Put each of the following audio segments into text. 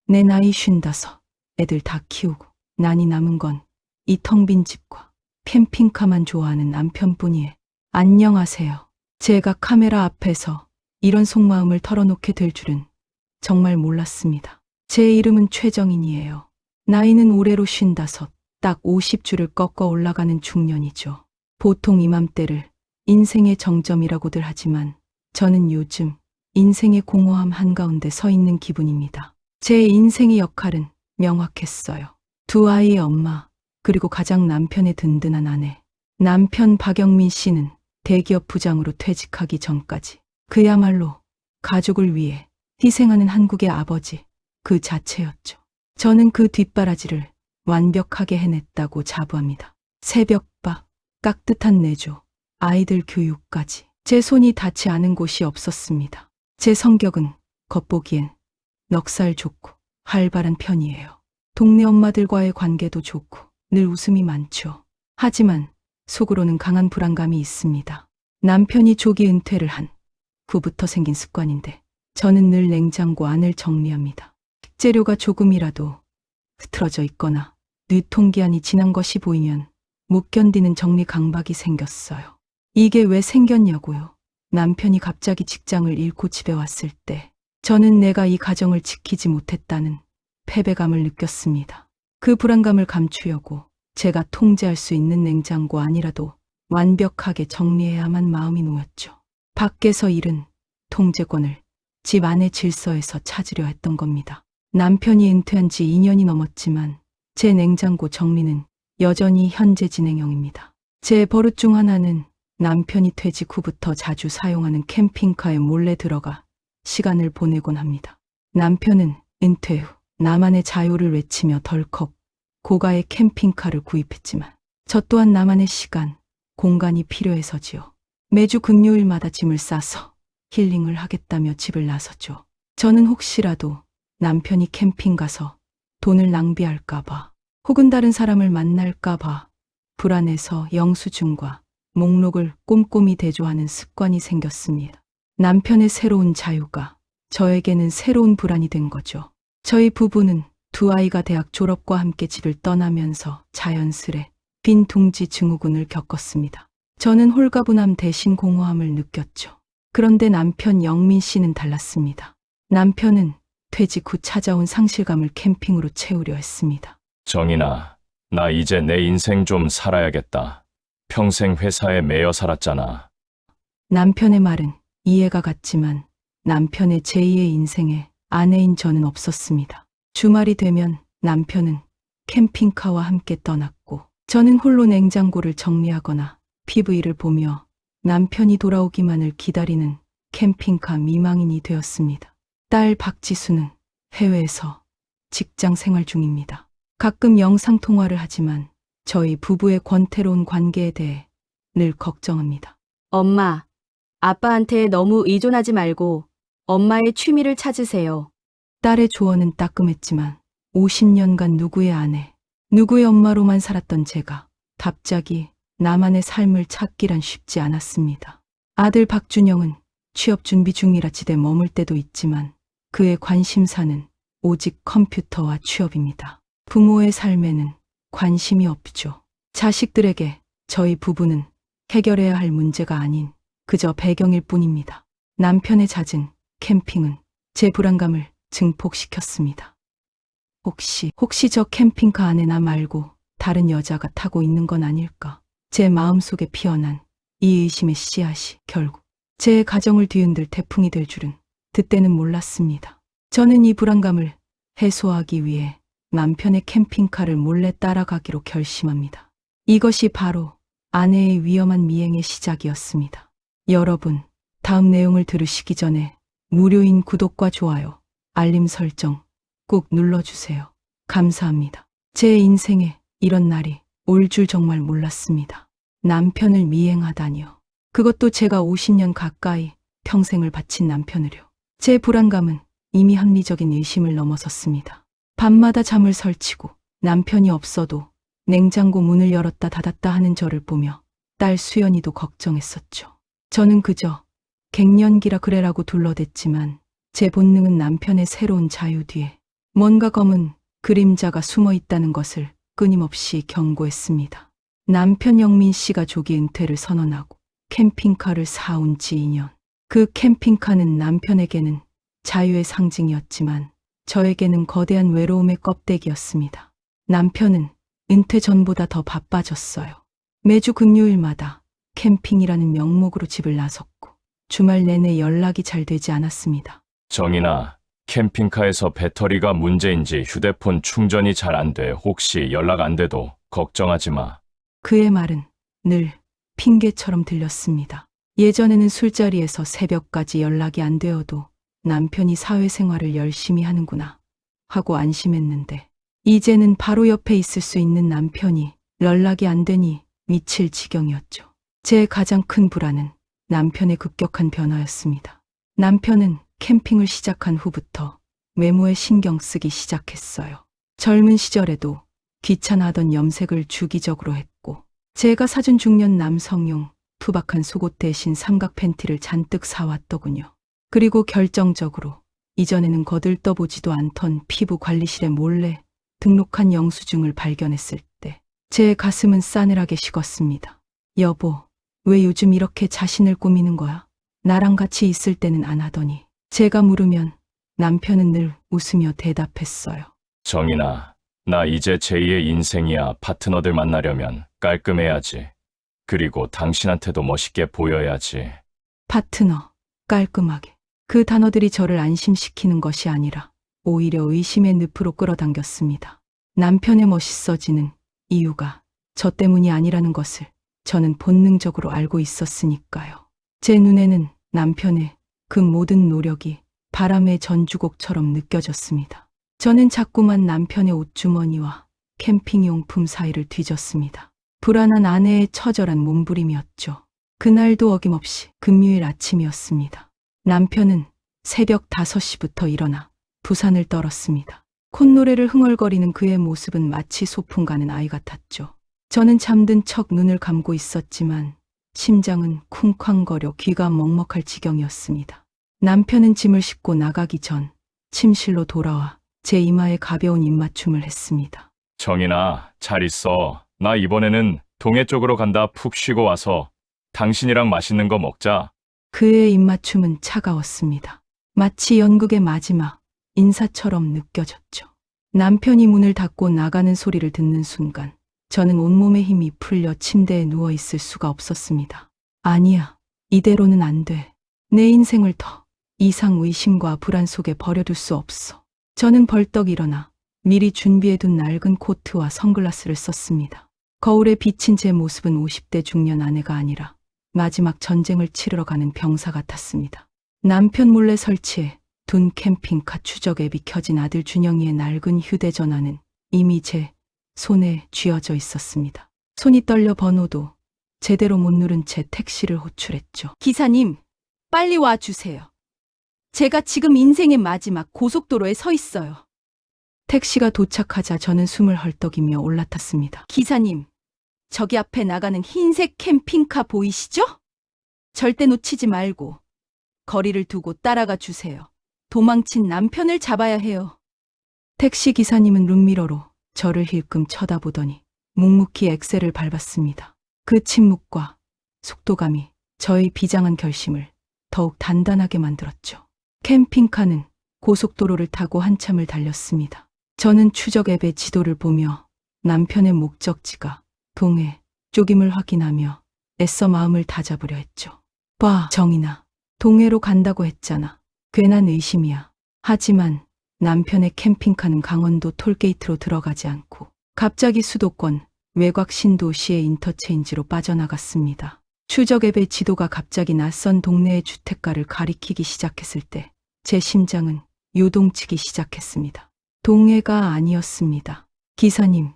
내 나이 55, 애들 다 키우고 난이 남은 건 이 텅 빈 집과 캠핑카만 좋아하는 남편뿐이에요. 안녕하세요. 제가 카메라 앞에서 이런 속마음을 털어놓게 될 줄은 정말 몰랐습니다. 제 이름은 최정인이에요. 나이는 올해로 55, 딱 50줄을 꺾어 올라가는 중년이죠. 보통 이맘때를 인생의 정점이라고들 하지만 저는 요즘 인생의 공허함 한가운데 서 있는 기분입니다. 제 인생의 역할은 명확했어요. 두 아이의 엄마, 그리고 가장 남편의 든든한 아내. 남편 박영민 씨는 대기업 부장으로 퇴직하기 전까지 그야말로 가족을 위해 희생하는 한국의 아버지 그 자체였죠. 저는 그 뒷바라지를 완벽하게 해냈다고 자부합니다. 새벽밥, 깍듯한 내조, 아이들 교육까지 제 손이 닿지 않은 곳이 없었습니다. 제 성격은 겉보기엔 넉살 좋고 활발한 편이에요. 동네 엄마들과의 관계도 좋고 늘 웃음이 많죠. 하지만 속으로는 강한 불안감이 있습니다. 남편이 조기 은퇴를 한 후부터 생긴 습관인데 저는 늘 냉장고 안을 정리합니다. 식재료가 조금이라도 흐트러져 있거나 유통기한이 지난 것이 보이면 못 견디는 정리 강박이 생겼어요. 이게 왜 생겼냐고요? 남편이 갑자기 직장을 잃고 집에 왔을 때 저는 내가 이 가정을 지키지 못했다는 패배감을 느꼈습니다. 그 불안감을 감추려고 제가 통제할 수 있는 냉장고 안이라도 완벽하게 정리해야만 마음이 놓였죠. 밖에서 잃은 통제권을 집 안의 질서에서 찾으려 했던 겁니다. 남편이 은퇴한 지 2년이 넘었지만 제 냉장고 정리는 여전히 현재 진행형입니다. 제 버릇 중 하나는 남편이 퇴직 후부터 자주 사용하는 캠핑카에 몰래 들어가 시간을 보내곤 합니다. 남편은 은퇴 후 나만의 자유를 외치며 덜컥 고가의 캠핑카를 구입했지만 저 또한 나만의 시간, 공간이 필요해서지요. 매주 금요일마다 짐을 싸서 힐링을 하겠다며 집을 나섰죠. 저는 혹시라도 남편이 캠핑 가서 돈을 낭비할까봐 혹은 다른 사람을 만날까봐 불안해서 영수증과 목록을 꼼꼼히 대조하는 습관이 생겼습니다. 남편의 새로운 자유가 저에게는 새로운 불안이 된 거죠. 저희 부부는 두 아이가 대학 졸업과 함께 집을 떠나면서 자연스레 빈둥지 증후군을 겪었습니다. 저는 홀가분함 대신 공허함을 느꼈죠. 그런데 남편 영민 씨는 달랐습니다. 남편은 퇴직 후 찾아온 상실감을 캠핑으로 채우려 했습니다. 정인아, 나 이제 내 인생 좀 살아야겠다. 평생 회사에 매여 살았잖아. 남편의 말은 이해가 갔지만 남편의 제2의 인생에 아내인 저는 없었습니다. 주말이 되면 남편은 캠핑카와 함께 떠났고 저는 홀로 냉장고를 정리하거나 PV를 보며 남편이 돌아오기만을 기다리는 캠핑카 미망인이 되었습니다. 딸 박지수는 해외에서 직장 생활 중입니다. 가끔 영상통화를 하지만 저희 부부의 권태로운 관계에 대해 늘 걱정합니다. 엄마, 아빠한테 너무 의존하지 말고 엄마의 취미를 찾으세요. 딸의 조언은 따끔했지만 50년간 누구의 아내, 누구의 엄마로만 살았던 제가 갑자기 나만의 삶을 찾기란 쉽지 않았습니다. 아들 박준영은 취업 준비 중이라 집에 머물 때도 있지만 그의 관심사는 오직 컴퓨터와 취업입니다. 부모의 삶에는 관심이 없죠. 자식들에게 저희 부부는 해결해야 할 문제가 아닌 그저 배경일 뿐입니다. 남편의 잦은 캠핑은 제 불안감을 증폭시켰습니다. 혹시 저 캠핑카 안에 나 말고 다른 여자가 타고 있는 건 아닐까? 제 마음속에 피어난 이 의심의 씨앗이 결국 제 가정을 뒤흔들 태풍이 될 줄은 그때는 몰랐습니다. 저는 이 불안감을 해소하기 위해 남편의 캠핑카를 몰래 따라가기로 결심합니다. 이것이 바로 아내의 위험한 미행의 시작이었습니다. 여러분, 다음 내용을 들으시기 전에 무료인 구독과 좋아요, 알림 설정 꼭 눌러주세요. 감사합니다. 제 인생에 이런 날이 올 줄 정말 몰랐습니다. 남편을 미행하다니요. 그것도 제가 50년 가까이 평생을 바친 남편을요. 제 불안감은 이미 합리적인 의심을 넘어섰습니다. 밤마다 잠을 설치고 남편이 없어도 냉장고 문을 열었다 닫았다 하는 저를 보며 딸 수연이도 걱정했었죠. 저는 그저 갱년기라 그래라고 둘러댔지만 제 본능은 남편의 새로운 자유 뒤에 뭔가 검은 그림자가 숨어 있다는 것을 끊임없이 경고했습니다. 남편 영민 씨가 조기 은퇴를 선언하고 캠핑카를 사온 지 2년. 그 캠핑카는 남편에게는 자유의 상징이었지만 저에게는 거대한 외로움의 껍데기였습니다. 남편은 은퇴 전보다 더 바빠졌어요. 매주 금요일마다 캠핑이라는 명목으로 집을 나섰고 주말 내내 연락이 잘 되지 않았습니다. 정인아, 캠핑카에서 배터리가 문제인지 휴대폰 충전이 잘 안 돼. 혹시 연락 안 돼도 걱정하지 마. 그의 말은 늘 핑계처럼 들렸습니다. 예전에는 술자리에서 새벽까지 연락이 안 되어도 남편이 사회생활을 열심히 하는구나 하고 안심했는데 이제는 바로 옆에 있을 수 있는 남편이 연락이 안 되니 미칠 지경이었죠. 제 가장 큰 불안은 남편의 급격한 변화였습니다. 남편은 캠핑을 시작한 후부터 외모에 신경 쓰기 시작했어요. 젊은 시절에도 귀찮아하던 염색을 주기적으로 했고 제가 사준 중년 남성용 투박한 속옷 대신 삼각 팬티를 잔뜩 사왔더군요. 그리고 결정적으로 이전에는 거들떠보지도 않던 피부 관리실에 몰래 등록한 영수증을 발견했을 때 제 가슴은 싸늘하게 식었습니다. 여보, 왜 요즘 이렇게 자신을 꾸미는 거야? 나랑 같이 있을 때는 안 하더니. 제가 물으면 남편은 늘 웃으며 대답했어요. 정인아, 나 이제 제2의 인생이야. 파트너들 만나려면 깔끔해야지. 그리고 당신한테도 멋있게 보여야지. 파트너, 깔끔하게. 그 단어들이 저를 안심시키는 것이 아니라 오히려 의심의 늪으로 끌어당겼습니다. 남편의 멋있어지는 이유가 저 때문이 아니라는 것을 저는 본능적으로 알고 있었으니까요. 제 눈에는 남편의 그 모든 노력이 바람의 전주곡처럼 느껴졌습니다. 저는 자꾸만 남편의 옷주머니와 캠핑용품 사이를 뒤졌습니다. 불안한 아내의 처절한 몸부림이었죠. 그날도 어김없이 금요일 아침이었습니다. 남편은 새벽 5시부터 일어나 부산을 떨었습니다. 콧노래를 흥얼거리는 그의 모습은 마치 소풍 가는 아이 같았죠. 저는 잠든 척 눈을 감고 있었지만 심장은 쿵쾅거려 귀가 먹먹할 지경이었습니다. 남편은 짐을 싣고 나가기 전 침실로 돌아와 제 이마에 가벼운 입맞춤을 했습니다. 정인아, 잘 있어. 나 이번에는 동해 쪽으로 간다. 푹 쉬고 와서 당신이랑 맛있는 거 먹자. 그의 입맞춤은 차가웠습니다. 마치 연극의 마지막 인사처럼 느껴졌죠. 남편이 문을 닫고 나가는 소리를 듣는 순간 저는 온몸의 힘이 풀려 침대에 누워 있을 수가 없었습니다. 아니야, 이대로는 안 돼. 내 인생을 더 이상 의심과 불안 속에 버려둘 수 없어. 저는 벌떡 일어나 미리 준비해둔 낡은 코트와 선글라스를 썼습니다. 거울에 비친 제 모습은 50대 중년 아내가 아니라 마지막 전쟁을 치르러 가는 병사 같았습니다. 남편 몰래 설치해 둔 캠핑카 추적 앱이 켜진 아들 준영이의 낡은 휴대전화는 이미 제 손에 쥐어져 있었습니다. 손이 떨려 번호도 제대로 못 누른 채 택시를 호출했죠. 기사님, 빨리 와주세요. 제가 지금 인생의 마지막 고속도로에 서 있어요. 택시가 도착하자 저는 숨을 헐떡이며 올라탔습니다. 기사님, 저기 앞에 나가는 흰색 캠핑카 보이시죠? 절대 놓치지 말고 거리를 두고 따라가 주세요. 도망친 남편을 잡아야 해요. 택시 기사님은 룸미러로 저를 힐끔 쳐다보더니 묵묵히 엑셀을 밟았습니다. 그 침묵과 속도감이 저의 비장한 결심을 더욱 단단하게 만들었죠. 캠핑카는 고속도로를 타고 한참을 달렸습니다. 저는 추적 앱의 지도를 보며 남편의 목적지가 동해 쪽임을 확인하며 애써 마음을 다잡으려 했죠. 봐, 정인아. 동해로 간다고 했잖아. 괜한 의심이야. 하지만 남편의 캠핑카는 강원도 톨게이트로 들어가지 않고 갑자기 수도권 외곽 신도시의 인터체인지로 빠져나갔습니다. 추적 앱의 지도가 갑자기 낯선 동네의 주택가를 가리키기 시작했을 때 제 심장은 요동치기 시작했습니다. 동해가 아니었습니다. 기사님,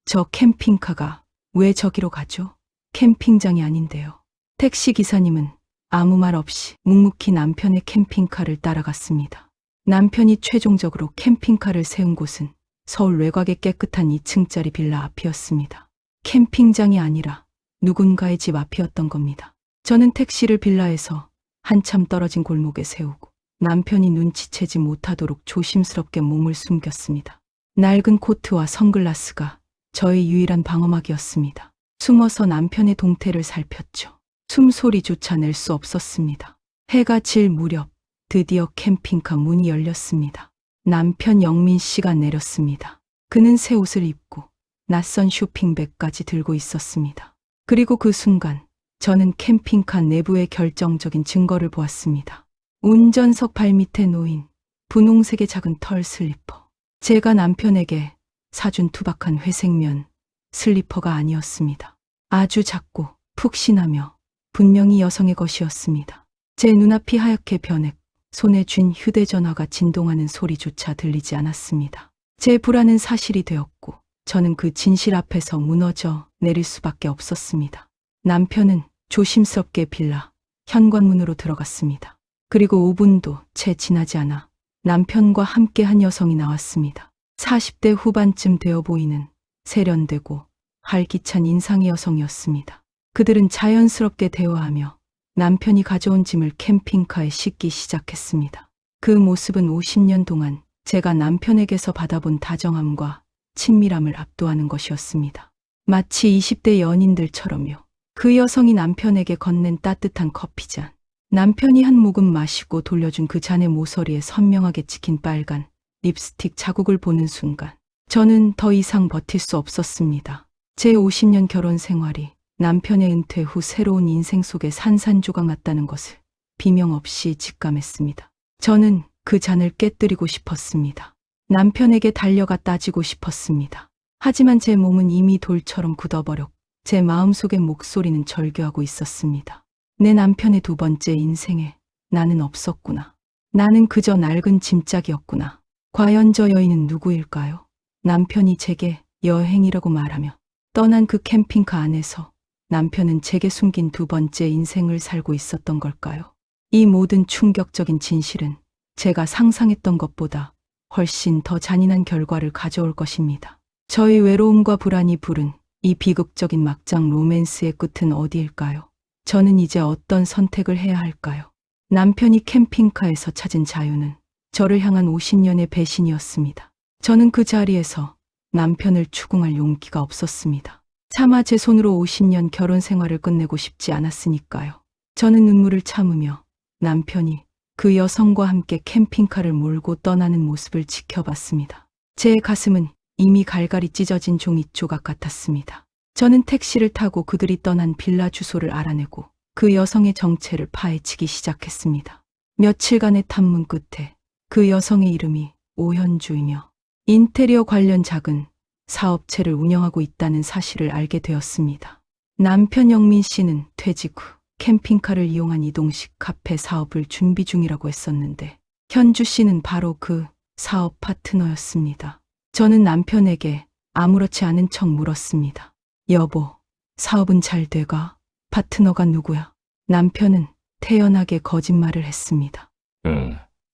저 캠핑카가 왜 저기로 가죠? 캠핑장이 아닌데요. 택시 기사님은 아무 말 없이 묵묵히 남편의 캠핑카를 따라갔습니다. 남편이 최종적으로 캠핑카를 세운 곳은 서울 외곽의 깨끗한 2층짜리 빌라 앞이었습니다. 캠핑장이 아니라 누군가의 집 앞이었던 겁니다. 저는 택시를 빌라에서 한참 떨어진 골목에 세우고 남편이 눈치채지 못하도록 조심스럽게 몸을 숨겼습니다. 낡은 코트와 선글라스가 저의 유일한 방어막이었습니다. 숨어서 남편의 동태를 살폈죠. 숨소리조차 낼 수 없었습니다. 해가 질 무렵 드디어 캠핑카 문이 열렸습니다. 남편 영민 씨가 내렸습니다. 그는 새 옷을 입고 낯선 쇼핑백까지 들고 있었습니다. 그리고 그 순간 저는 캠핑카 내부의 결정적인 증거를 보았습니다. 운전석 발밑에 놓인 분홍색의 작은 털 슬리퍼. 제가 남편에게 사준 투박한 회색면 슬리퍼가 아니었습니다. 아주 작고 푹신하며 분명히 여성의 것이었습니다. 제 눈앞이 하얗게 변했고 손에 쥔 휴대전화가 진동하는 소리조차 들리지 않았습니다. 제 불안은 사실이 되었고 저는 그 진실 앞에서 무너져 내릴 수밖에 없었습니다. 남편은 조심스럽게 빌라 현관문으로 들어갔습니다. 그리고 5분도 채 지나지 않아 남편과 함께한 여성이 나왔습니다. 40대 후반쯤 되어 보이는 세련되고 활기찬 인상의 여성이었습니다. 그들은 자연스럽게 대화하며 남편이 가져온 짐을 캠핑카에 싣기 시작했습니다. 그 모습은 50년 동안 제가 남편에게서 받아본 다정함과 친밀함을 압도하는 것이었습니다. 마치 20대 연인들처럼요. 그 여성이 남편에게 건넨 따뜻한 커피잔. 남편이 한 모금 마시고 돌려준 그 잔의 모서리에 선명하게 찍힌 빨간 립스틱 자국을 보는 순간 저는 더 이상 버틸 수 없었습니다. 제 50년 결혼 생활이 남편의 은퇴 후 새로운 인생 속에 산산조각 났다는 것을 비명 없이 직감했습니다. 저는 그 잔을 깨뜨리고 싶었습니다. 남편에게 달려가 따지고 싶었습니다. 하지만 제 몸은 이미 돌처럼 굳어버렸고 제 마음속의 목소리는 절규하고 있었습니다. 내 남편의 두 번째 인생에 나는 없었구나. 나는 그저 낡은 짐짝이었구나. 과연 저 여인은 누구일까요? 남편이 제게 여행이라고 말하며 떠난 그 캠핑카 안에서 남편은 제게 숨긴 두 번째 인생을 살고 있었던 걸까요? 이 모든 충격적인 진실은 제가 상상했던 것보다 훨씬 더 잔인한 결과를 가져올 것입니다. 저의 외로움과 불안이 부른 이 비극적인 막장 로맨스의 끝은 어디일까요? 저는 이제 어떤 선택을 해야 할까요? 남편이 캠핑카에서 찾은 자유는 저를 향한 50년의 배신이었습니다. 저는 그 자리에서 남편을 추궁할 용기가 없었습니다. 차마 제 손으로 50년 결혼 생활을 끝내고 싶지 않았으니까요. 저는 눈물을 참으며 남편이 그 여성과 함께 캠핑카를 몰고 떠나는 모습을 지켜봤습니다. 제 가슴은 이미 갈갈이 찢어진 종이 조각 같았습니다. 저는 택시를 타고 그들이 떠난 빌라 주소를 알아내고 그 여성의 정체를 파헤치기 시작했습니다. 며칠간의 탐문 끝에 그 여성의 이름이 오현주이며 인테리어 관련 작은 사업체를 운영하고 있다는 사실을 알게 되었습니다. 남편 영민 씨는 퇴직 후 캠핑카를 이용한 이동식 카페 사업을 준비 중이라고 했었는데 현주 씨는 바로 그 사업 파트너였습니다. 저는 남편에게 아무렇지 않은 척 물었습니다. 여보, 사업은 잘 돼가? 파트너가 누구야? 남편은 태연하게 거짓말을 했습니다.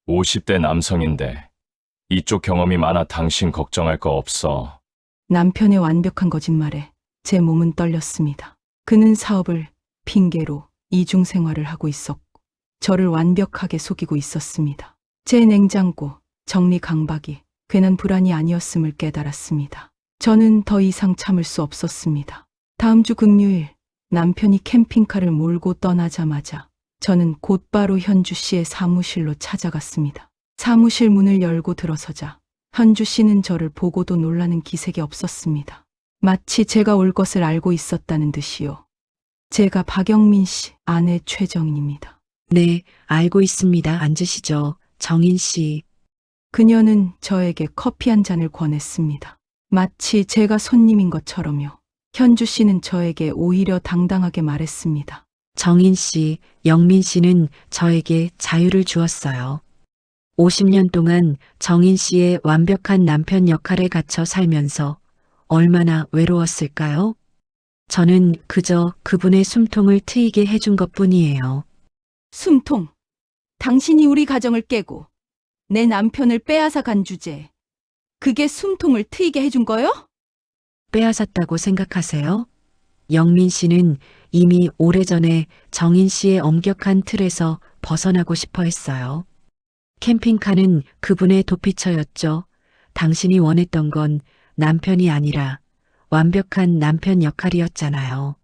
50대 남성인데 이쪽 경험이 많아 당신 걱정할 거 없어. 남편의 완벽한 거짓말에 제 몸은 떨렸습니다. 그는 사업을 핑계로 이중 생활을 하고 있었고 저를 완벽하게 속이고 있었습니다. 제 냉장고, 정리 강박이 괜한 불안이 아니었음을 깨달았습니다. 저는 더 이상 참을 수 없었습니다. 다음 주 금요일 남편이 캠핑카를 몰고 떠나자마자 저는 곧바로 현주 씨의 사무실로 찾아갔습니다. 사무실 문을 열고 들어서자 현주 씨는 저를 보고도 놀라는 기색이 없었습니다. 마치 제가 올 것을 알고 있었다는 듯이요. 제가 박영민 씨 아내 최정인입니다. 네, 알고 있습니다. 앉으시죠. 정인 씨. 그녀는 저에게 커피 한 잔을 권했습니다. 마치 제가 손님인 것처럼요. 현주 씨는 저에게 오히려 당당하게 말했습니다. 정인 씨, 영민 씨는 저에게 자유를 주었어요. 50년 동안 정인 씨의 완벽한 남편 역할에 갇혀 살면서 얼마나 외로웠을까요? 저는 그저 그분의 숨통을 트이게 해준 것뿐이에요. 숨통. 당신이 우리 가정을 깨고 내 남편을 빼앗아 간 주제. 그게 숨통을 트이게 해준 거요? 빼앗았다고 생각하세요? 영민 씨는 이미 오래전에 정인 씨의 엄격한 틀에서 벗어나고 싶어 했어요. 캠핑카는 그분의 도피처였죠. 당신이 원했던 건 남편이 아니라 완벽한 남편 역할이었잖아요.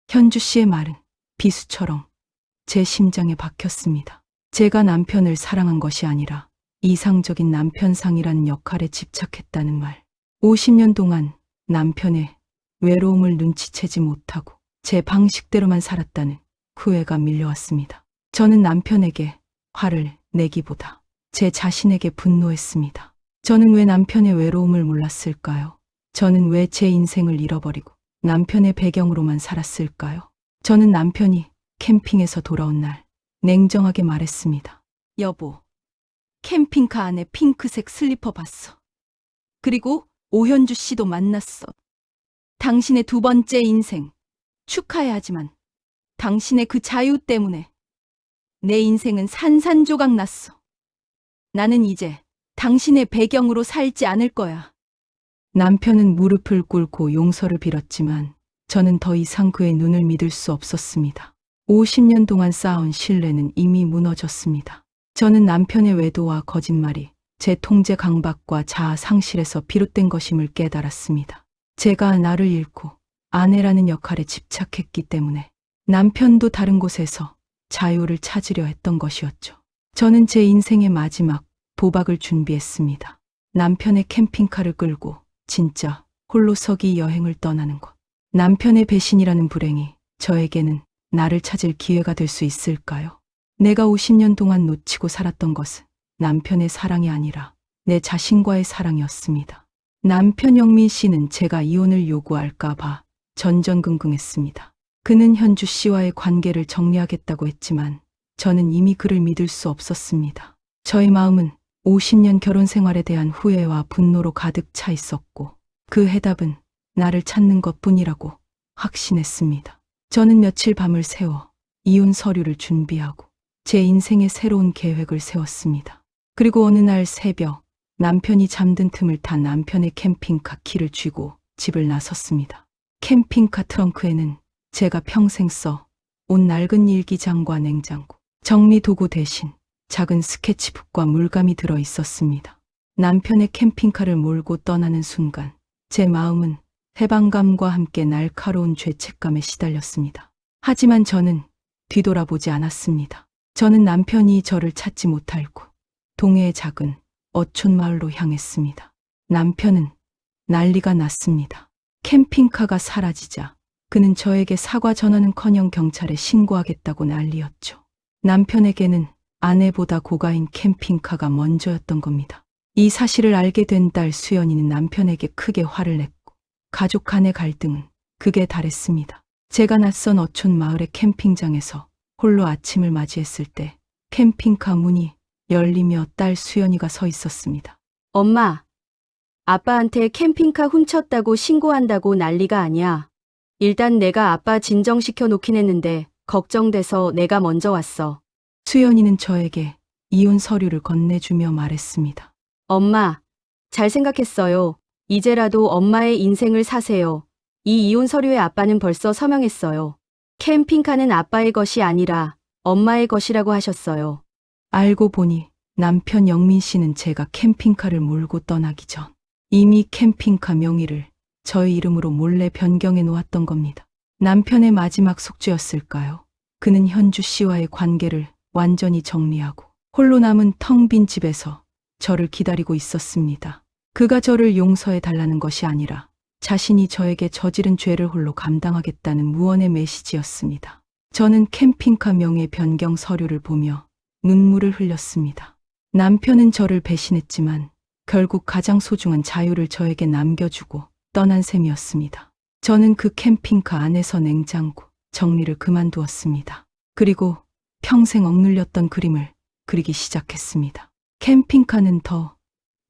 현주 씨의 말은 비수처럼 제 심장에 박혔습니다. 제가 남편을 사랑한 것이 아니라 이상적인 남편상이라는 역할에 집착했다는 말. 50년 동안 남편의 외로움을 눈치채지 못하고 제 방식대로만 살았다는 후회가 밀려왔습니다. 저는 남편에게 화를 내기보다 제 자신에게 분노했습니다. 저는 왜 남편의 외로움을 몰랐을까요? 저는 왜 제 인생을 잃어버리고 남편의 배경으로만 살았을까요? 저는 남편이 캠핑에서 돌아온 날 냉정하게 말했습니다. 여보, 캠핑카 안에 핑크색 슬리퍼 봤어. 그리고 오현주 씨도 만났어. 당신의 두 번째 인생 축하해야 하지만 당신의 그 자유 때문에 내 인생은 산산조각 났어. 나는 이제 당신의 배경으로 살지 않을 거야. 남편은 무릎을 꿇고 용서를 빌었지만 저는 더 이상 그의 눈을 믿을 수 없었습니다. 50년 동안 쌓아온 신뢰는 이미 무너졌습니다. 저는 남편의 외도와 거짓말이 제 통제 강박과 자아 상실에서 비롯된 것임을 깨달았습니다. 제가 나를 잃고 아내라는 역할에 집착했기 때문에 남편도 다른 곳에서 자유를 찾으려 했던 것이었죠. 저는 제 인생의 마지막 도박을 준비했습니다. 남편의 캠핑카를 끌고 진짜 홀로서기 여행을 떠나는 것. 남편의 배신이라는 불행이 저에게는 나를 찾을 기회가 될 수 있을까요? 내가 50년 동안 놓치고 살았던 것은 남편의 사랑이 아니라 내 자신과의 사랑이었습니다. 남편 영민 씨는 제가 이혼을 요구할까 봐 전전긍긍했습니다. 그는 현주 씨와의 관계를 정리하겠다고 했지만 저는 이미 그를 믿을 수 없었습니다. 저의 마음은 50년 결혼 생활에 대한 후회와 분노로 가득 차 있었고 그 해답은 나를 찾는 것뿐이라고 확신했습니다. 저는 며칠 밤을 새워 이혼 서류를 준비하고 제 인생의 새로운 계획을 세웠습니다. 그리고 어느 날 새벽 남편이 잠든 틈을 타 남편의 캠핑카 키를 쥐고 집을 나섰습니다. 캠핑카 트렁크에는 제가 평생 온 낡은 일기장과 냉장고, 정리도구 대신 작은 스케치북과 물감이 들어 있었습니다. 남편의 캠핑카를 몰고 떠나는 순간 제 마음은 해방감과 함께 날카로운 죄책감에 시달렸습니다. 하지만 저는 뒤돌아보지 않았습니다. 저는 남편이 저를 찾지 못할 곳, 동해의 작은 어촌 마을로 향했습니다. 남편은 난리가 났습니다. 캠핑카가 사라지자 그는 저에게 사과 전화는커녕 경찰에 신고하겠다고 난리였죠. 남편에게는 아내보다 고가인 캠핑카가 먼저였던 겁니다. 이 사실을 알게 된 딸 수연이는 남편에게 크게 화를 냈고 가족 간의 갈등은 극에 달했습니다. 제가 낯선 어촌 마을의 캠핑장에서 홀로 아침을 맞이했을 때 캠핑카 문이 열리며 딸 수연이가 서 있었습니다. 엄마, 아빠한테 캠핑카 훔쳤다고 신고한다고 난리가 아니야. 일단 내가 아빠 진정시켜 놓긴 했는데 걱정돼서 내가 먼저 왔어. 수연이는 저에게 이혼 서류를 건네주며 말했습니다. 엄마, 잘 생각했어요. 이제라도 엄마의 인생을 사세요. 이 이혼 서류에 아빠는 벌써 서명했어요. 캠핑카는 아빠의 것이 아니라 엄마의 것이라고 하셨어요. 알고 보니 남편 영민 씨는 제가 캠핑카를 몰고 떠나기 전 이미 캠핑카 명의를 저의 이름으로 몰래 변경해 놓았던 겁니다. 남편의 마지막 속죄였을까요? 그는 현주 씨와의 관계를 완전히 정리하고 홀로 남은 텅 빈 집에서 저를 기다리고 있었습니다. 그가 저를 용서해 달라는 것이 아니라 자신이 저에게 저지른 죄를 홀로 감당하겠다는 무언의 메시지였습니다. 저는 캠핑카 명의 변경 서류를 보며 눈물을 흘렸습니다. 남편은 저를 배신했지만 결국 가장 소중한 자유를 저에게 남겨주고 떠난 셈이었습니다. 저는 그 캠핑카 안에서 냉장고 정리를 그만두었습니다. 그리고 평생 억눌렸던 그림을 그리기 시작했습니다. 캠핑카는 더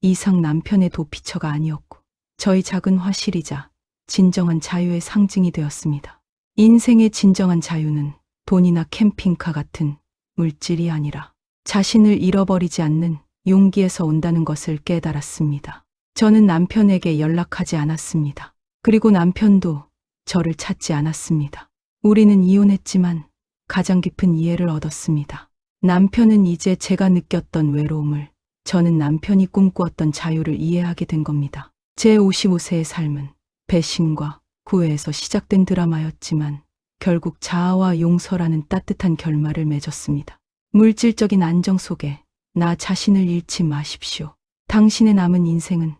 이상 남편의 도피처가 아니었고 저희 작은 화실이자 진정한 자유의 상징이 되었습니다. 인생의 진정한 자유는 돈이나 캠핑카 같은 물질이 아니라 자신을 잃어버리지 않는 용기에서 온다는 것을 깨달았습니다. 저는 남편에게 연락하지 않았습니다. 그리고 남편도 저를 찾지 않았습니다. 우리는 이혼했지만 가장 깊은 이해를 얻었습니다. 남편은 이제 제가 느꼈던 외로움을, 저는 남편이 꿈꾸었던 자유를 이해하게 된 겁니다. 제 55세의 삶은 배신과 구애에서 시작된 드라마였지만 결국 자아와 용서라는 따뜻한 결말을 맺었습니다. 물질적인 안정 속에 나 자신을 잃지 마십시오. 당신의 남은 인생은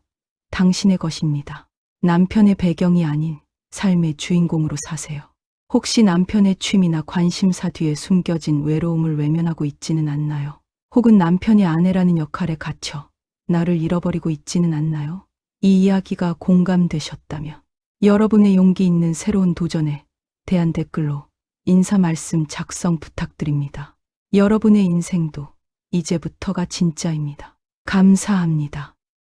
당신의 것입니다. 남편의 배경이 아닌 삶의 주인공으로 사세요. 혹시 남편의 취미나 관심사 뒤에 숨겨진 외로움을 외면하고 있지는 않나요? 혹은 남편의 아내라는 역할에 갇혀 나를 잃어버리고 있지는 않나요? 이 이야기가 공감되셨다면 여러분의 용기 있는 새로운 도전에 대한 댓글로 인사 말씀 작성 부탁드립니다. 여러분의 인생도 이제부터가 진짜입니다. 감사합니다.